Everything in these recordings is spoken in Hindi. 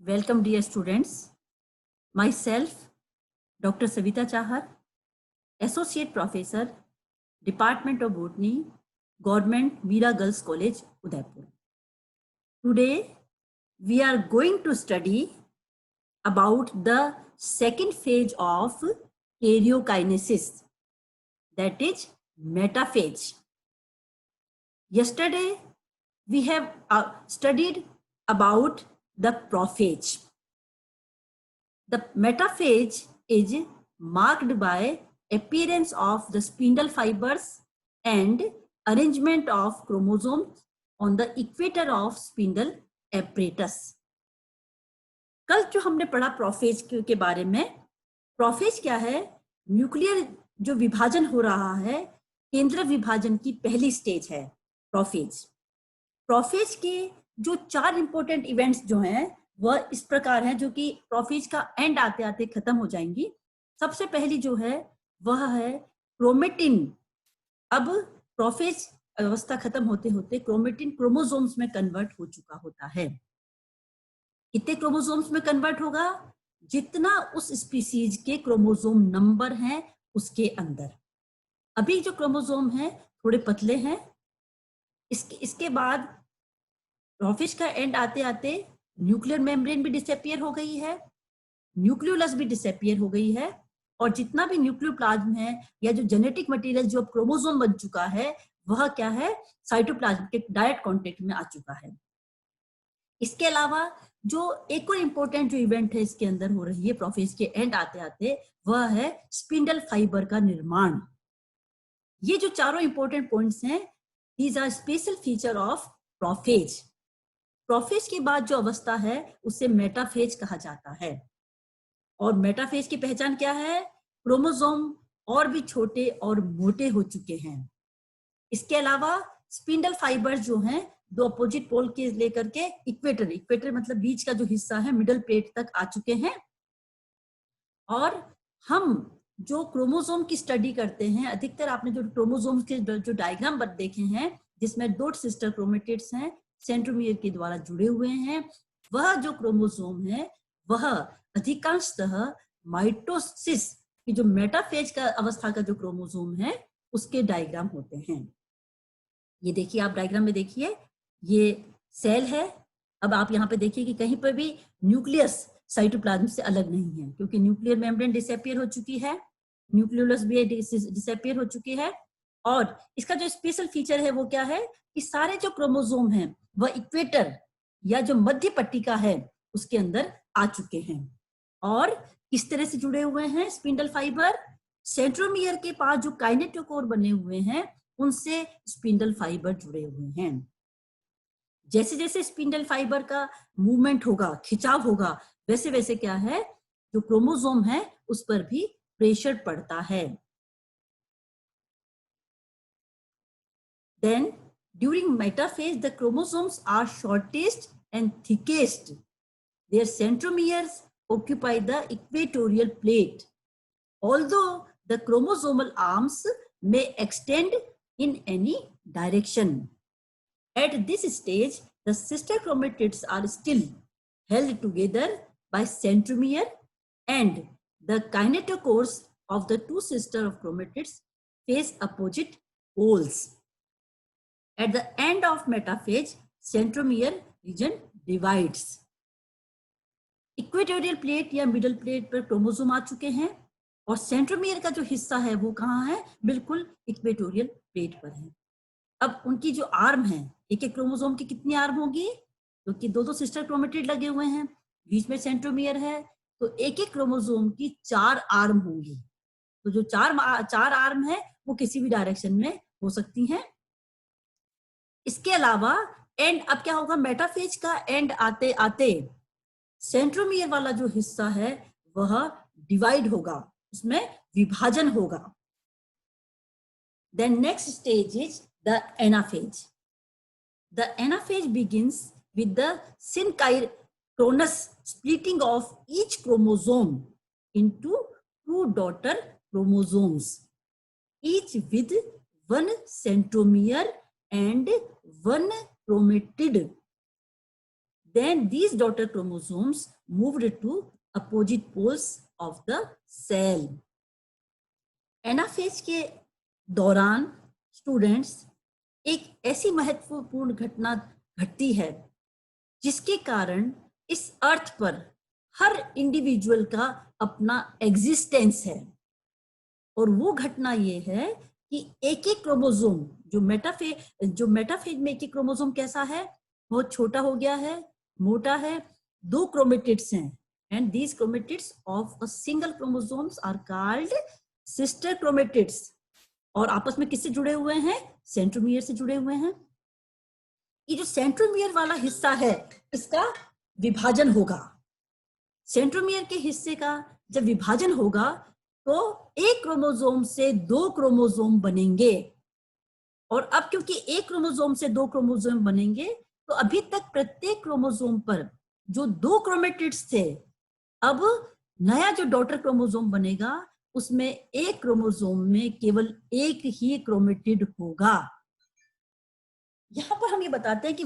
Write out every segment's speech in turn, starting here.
Welcome, dear students. Myself, Dr. Savita Chahar, Associate Professor, Department of Botany, Government Mira Girls College, Udaipur. Today, we are going to study about the second phase of karyokinesis, that is metaphase. Yesterday, we have studied about the prophase. The metaphase is marked by appearance of the spindle fibers and arrangement of chromosomes on the equator of spindle apparatus. कल जो हमने पढ़ा प्रोफेज के बारे में, प्रोफेज क्या है? न्यूक्लियर जो विभाजन हो रहा है, केंद्र विभाजन की पहली स्टेज है प्रोफेज। प्रोफेज के जो 4 इंपॉर्टेंट इवेंट्स जो हैं वह इस प्रकार है, जो कि प्रोफेज का एंड आते आते खत्म हो जाएंगी। सबसे पहली जो है वह है क्रोमेटिन। अब प्रोफेज अवस्था खत्म होते होते क्रोमेटिन क्रोमोसोम्स में कन्वर्ट हो चुका होता है। कितने क्रोमोसोम्स में कन्वर्ट होगा? जितना उस स्पीसीज के क्रोमोसोम नंबर हैं उसके अंदर। अभी जो क्रोमोसोम है थोड़े पतले हैं। इसके बाद प्रोफेज का एंड आते आते न्यूक्लियर मेम्ब्रेन भी डिसअपियर हो गई है, न्यूक्लियोलस भी डिसअपियर हो गई है, और जितना भी न्यूक्लियोप्लाज्म है या जो जेनेटिक मटेरियल जो क्रोमोसोम बन चुका है वह क्या है? साइटोप्लाज्म के डायरेक्ट कांटेक्ट में आ चुका है। इसके अलावा जो एक और इम्पोर्टेंट जो इवेंट है इसके अंदर हो रही है प्रोफेज के एंड आते आते, वह है स्पिंडल फाइबर का निर्माण। ये जो चारों इंपॉर्टेंट पॉइंट्स हैं, these are special feature of prophase. Prophase के बाद जो अवस्था है उसे मेटाफेज कहा जाता है। और मेटाफेज की पहचान क्या है? क्रोमोसोम और भी छोटे और मोटे हो चुके हैं। इसके अलावा स्पिंडल फाइबर्स जो हैं दो अपोजिट पोल के लेकर के इक्वेटर मतलब बीच का जो हिस्सा है मिडल प्लेट तक आ चुके हैं। और हम जो क्रोमोसोम की स्टडी करते हैं, अधिकतर आपने जो क्रोमोसोम के जो डायग्राम देखे हैं जिसमें 2 सिस्टर क्रोमेटिड्स हैं सेंट्रोमियर के द्वारा जुड़े हुए हैं, वह जो क्रोमोसोम है वह अधिकांशतः माइटोसिस की जो मेटाफेज का अवस्था का जो क्रोमोसोम है उसके डायग्राम होते हैं। ये देखिए, आप डायग्राम में देखिए, ये सेल है। अब आप यहाँ पे देखिए कि कहीं पर भी न्यूक्लियस साइटोप्लाज्म से अलग नहीं है, क्योंकि न्यूक्लियर मेम्ब्रेन डिसअपियर हो चुकी है, न्यूक्लियोलस भी डिसअपियर हो चुकी है। और इसका जो स्पेशल फीचर है वो क्या है कि सारे जो क्रोमोसोम हैं वह इक्वेटर या जो मध्य पट्टिका है उसके अंदर आ चुके हैं। और किस तरह से जुड़े हुए हैं? स्पिंडल फाइबर सेंट्रोमियर के पास जो काइनेटोकोर बने हुए हैं उनसे स्पिंडल फाइबर जुड़े हुए हैं। जैसे जैसे स्पिंडल फाइबर का मूवमेंट होगा, खिंचाव होगा, वैसे वैसे क्या है, जो क्रोमोसोम है उस पर भी प्रेशर पड़ता है। Then during metaphase the chromosomes are shortest and thickest. Their centromeres occupy the equatorial plate. Although the chromosomal arms may extend in any direction. At this stage, the sister chromatids are still held together by centromere, and the kinetochores of the 2 sister chromatids face opposite poles. At the end of metaphase, centromere region divides. Equatorial plate या मिडल प्लेट पर क्रोमोसोम आ चुके हैं, और सेंट्रोमियर का जो हिस्सा है वो कहाँ है? बिल्कुल इक्वेटोरियल प्लेट पर है। अब उनकी जो आर्म है, एक एक क्रोमोसोम की कितनी आर्म होगी? क्योंकि दो सिस्टर क्रोमेटिड लगे हुए हैं, बीच में सेंट्रोमियर है, तो एक एक क्रोमोसोम की 4 आर्म होंगी। तो जो चार आर्म है वो किसी भी डायरेक्शन में हो सकती हैं। इसके अलावा एंड अब क्या होगा? मेटाफेज का एंड आते आते सेंट्रोमियर वाला जो हिस्सा है वह डिवाइड होगा, उसमें विभाजन होगा। Then next stage is the anaphase. The anaphase begins with the synchronous splitting of each chromosome into 2 daughter chromosomes, each with 1 centromere and 1 chromatid. then these daughter chromosomes moved to opposite poles of the cell. Anaphase के दौरान स्टूडेंट्स एक ऐसी महत्वपूर्ण घटना घटती है जिसके कारण इस अर्थ पर हर इंडिविजुअल का अपना एग्जिस्टेंस है, और वो घटना ये है कि एक एक क्रोमोसोम जो मेटाफेज में एक एक क्रोमोसोम कैसा है, बहुत छोटा हो गया है, मोटा है, 2 क्रोमेटिड्स हैं, and these chromatids of a single chromosomes are called sister chromatids, और आपस में किससे जुड़े हुए हैं, सेंट्रोमियर से जुड़े हुए हैं। ये जो सेंट्रोमियर वाला हिस्सा है इसका विभाजन होगा। सेंट्रोमियर के हिस्से का जब विभाजन होगा तो एक क्रोमोसोम से 2 क्रोमोसोम बनेंगे, और अब क्योंकि एक क्रोमोसोम से 2 क्रोमोसोम बनेंगे तो अभी तक प्रत्येक क्रोमोसोम पर जो 2 क्रोमेटिड्स थे, अब नया जो डॉटर क्रोमोसोम बनेगा उसमें एक क्रोमोसोम में केवल एक ही क्रोमेटिड होगा। यहां पर हम ये बताते हैं कि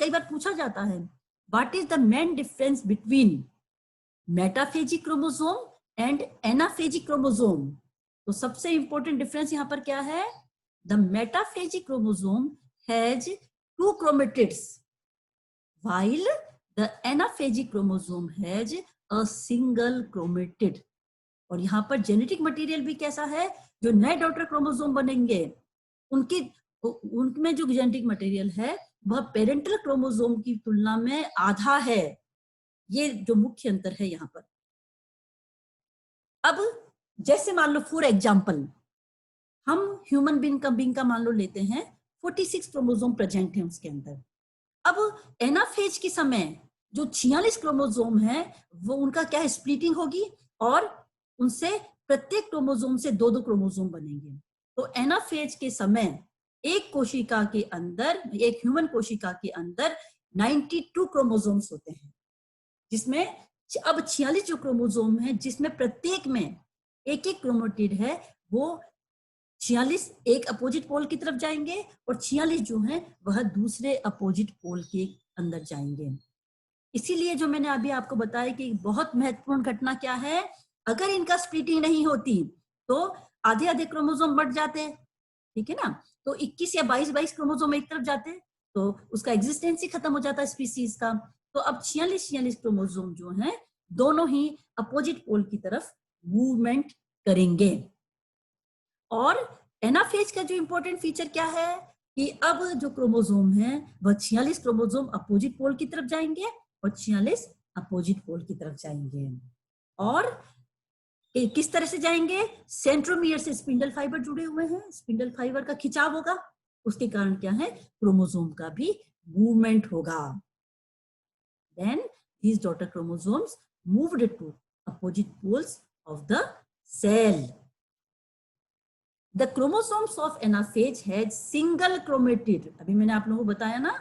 कई बार पूछा जाता है what is the main difference between metaphasic chromosome and anaphasic chromosome. तो सबसे इंपॉर्टेंट डिफरेंस यहां पर क्या है, the metaphasic chromosome has 2 chromatids while the anaphasic chromosome has a single chromatid। और यहाँ पर जेनेटिक मटेरियल भी कैसा है, जो नए डॉटर क्रोमोसोम बनेंगे उनमें जो जेनेटिक मटेरियल है वह पेरेंटल क्रोमोसोम की तुलना में आधा है। ये जो मुख्य अंतर है यहाँ पर। अब जैसे मान लो फॉर एग्जांपल हम ह्यूमन बीइंग का मान लो लेते हैं, 46 क्रोमोसोम प्रेजेंट है उसके अंदर। अब एनाफेज के समय जो 46 क्रोमोसोम है वो उनका क्या है, स्प्लिटिंग होगी, और उनसे प्रत्येक क्रोमोसोम से 2-2 क्रोमोसोम बनेंगे। तो एनाफेज के समय एक कोशिका के अंदर, एक ह्यूमन कोशिका के अंदर 92 क्रोमोसोम्स होते हैं, जिसमें अब 46 जो क्रोमोसोम है जिसमें प्रत्येक में एक एक क्रोमेटिड है, वो 46 एक अपोजिट पोल की तरफ जाएंगे और 46 जो है वह दूसरे अपोजिट पोल के अंदर जाएंगे। इसीलिए जो मैंने अभी आपको बताया कि बहुत महत्वपूर्ण घटना क्या है, अगर इनका स्प्लिटिंग नहीं होती तो आधे आधे क्रोमोसोम बढ़ जाते, ठीक है ना, तो 21 या 22 क्रोमोसोम एक तरफ जाते तो उसका एग्जिस्टेंस ही खत्म हो जाता स्पीसीज का। तो अब 46 क्रोमोसोम जो है दोनों ही अपोजिट पोल की तरफ मूवमेंट करेंगे। और एनाफेज का जो इंपॉर्टेंट फीचर क्या है कि अब जो क्रोमोसोम है वह 46 क्रोमोसोम अपोजिट पोल की तरफ जाएंगे और 46 अपोजिट पोल की तरफ जाएंगे। और किस तरह से जाएंगे, सेंट्रोमियर से स्पिंडल फाइबर जुड़े हुए हैं, स्पिंडल फाइबर का खिंचाव होगा, उसके कारण क्या है, क्रोमोसोम का भी मूवमेंट होगा। Then these daughter chromosomes moved to opposite poles of the cell. The chromosomes of anaphage had single chromatid। अभी मैंने आप लोगों को बताया ना,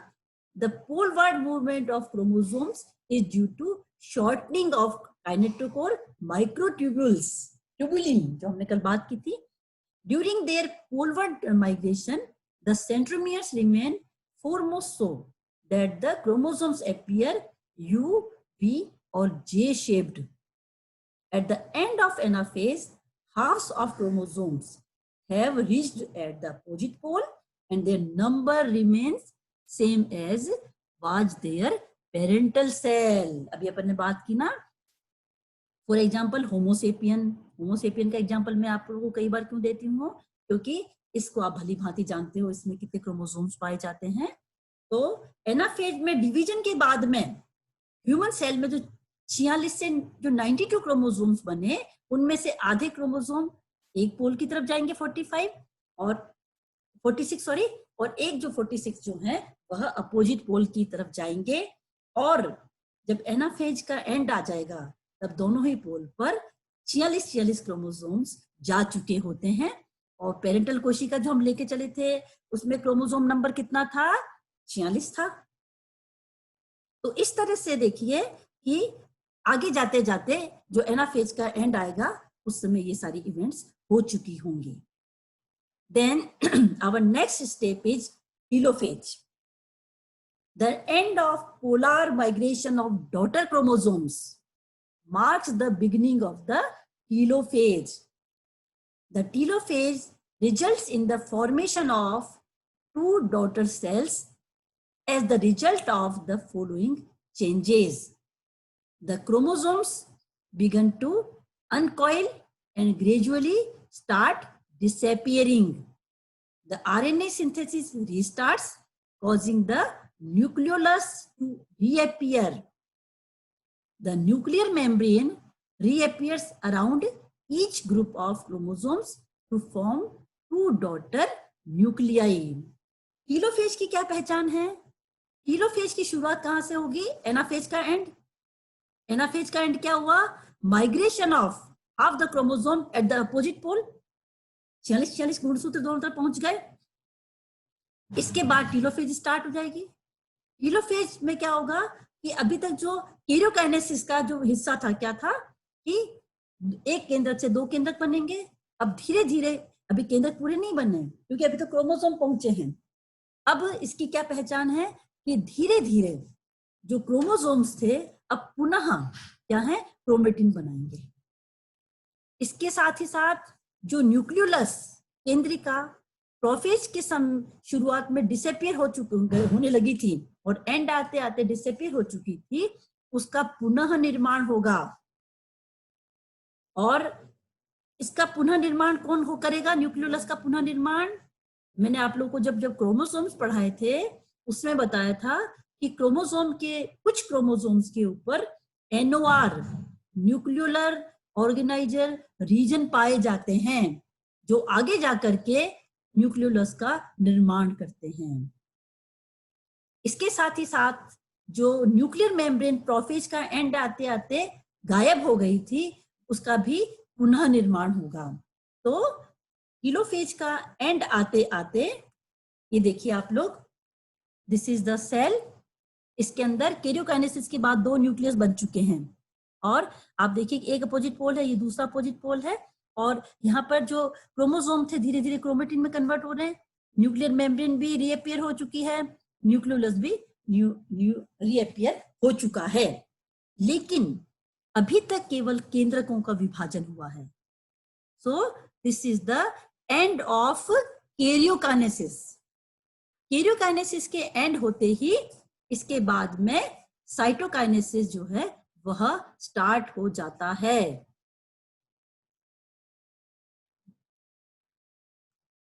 the poleward movement of chromosomes is due to shortening of kinetochore microtubules, tubulin जो हमने कल बात की थी। During their poleward migration, the centromeres remain foremost so that the chromosomes appear U, V or J shaped. At the end of anaphase, halves of chromosomes have reached at the opposite pole and their number remains same as was their parental cell। अभी अपन ने बात की ना, फॉर एग्जाम्पल होमोसेपियन का एग्जाम्पल मैं आप लोगों को कई बार क्यों देती हूँ, क्योंकि इसको आप भली भांति जानते हो इसमें कितने क्रोमोसोम्स पाए जाते हैं। तो एनाफेज में डिवीजन के बाद में ह्यूमन सेल में जो 46 से जो 92 क्रोमोसोम्स बने उनमें से आधे क्रोमोसोम एक पोल की तरफ जाएंगे 46 सॉरी, और एक जो 46 जो है वह अपोजिट पोल की तरफ जाएंगे। और जब एनाफेज का एंड आ जाएगा तब दोनों ही पोल पर 46 क्रोमोसोम्स जा चुके होते हैं। और पेरेंटल कोशिका जो हम लेके चले थे उसमें क्रोमोसोम नंबर कितना था, 46 था। तो इस तरह से देखिए कि आगे जाते जाते जो एनाफेज का एंड आएगा उस समय ये सारी इवेंट्स हो चुकी होंगी। Then our next step is telophase. The end of polar migration of daughter chromosomes marks the beginning of the telophase. The telophase results in the formation of two daughter cells as the result of the following changes. The chromosomes begin to uncoil and gradually start disappearing. The RNA synthesis restarts, causing the nucleolus to reappear. The nuclear membrane reappears around each group of chromosomes to form two daughter nuclei. Telophase की क्या पहचान है? टीलोफेज की शुरुआत कहां से होगी? एनाफेज का एंड. एनाफेज का एंड क्या हुआ? Migration of half the chromosome at the opposite pole. 46 गुणसूत्र दोनों तरफ पहुंच गए. इसके बाद टीलोफेज स्टार्ट हो जाएगी. टीलोफेज में क्या होगा कि अभी तक जो कैरियोकाइनेसिस का जो हिस्सा था, क्या था कि एक केंद्रक से दो केंद्रक बनेंगे. अब धीरे धीरे, अभी केंद्रक पूरे नहीं बने क्योंकि अभी तो क्रोमोसोम पहुंचे हैं. अब इसकी क्या पहचान है कि धीरे धीरे जो क्रोमोसोम्स थे अब पुनः क्या है, क्रोमेटिन बनाएंगे. इसके साथ ही साथ जो न्यूक्लियोलस केंद्रिका प्रोफेज के शुरुआत में डिसअपियर होने लगी थी और एंड आते आते डिसअपियर हो चुकी थी, उसका पुनः निर्माण होगा. और इसका पुनः निर्माण कौन करेगा? न्यूक्लियोलस का पुनः निर्माण मैंने आप लोगों को जब क्रोमोसोम्स पढ़ाए थे उसमें बताया था कि क्रोमोसोम के कुछ क्रोमोसोम्स के ऊपर NOR न्यूक्लियोलर ऑर्गेनाइजर रीजन पाए जाते हैं जो आगे जाकर के न्यूक्लियोलस का निर्माण करते हैं. इसके साथ ही साथ जो न्यूक्लियर मेम्ब्रेन प्रोफेज का एंड आते आते गायब हो गई थी, उसका भी पुनः निर्माण होगा. तो टीलोफेज का एंड आते आते ये देखिए आप लोग, दिस इज द सेल. इसके अंदर कैरियोकाइनेसिस के बाद दो न्यूक्लियस बन चुके हैं और आप देखिए एक अपोजिट पोल है, ये दूसरा अपोजिट पोल है. और यहाँ पर जो क्रोमोसोम थे धीरे धीरे क्रोमेटिन में कन्वर्ट हो रहे हैं. न्यूक्लियर मेम्ब्रेन भी रीअपियर हो चुकी है, न्यूक्लियोलस भी रीअपियर हो चुका है. लेकिन अभी तक केवल केंद्रकों का विभाजन हुआ है. So this is the end of karyokinesis. Karyokinesis के एंड होते ही इसके बाद में साइटोकाइनेसिस जो है वह स्टार्ट हो जाता है.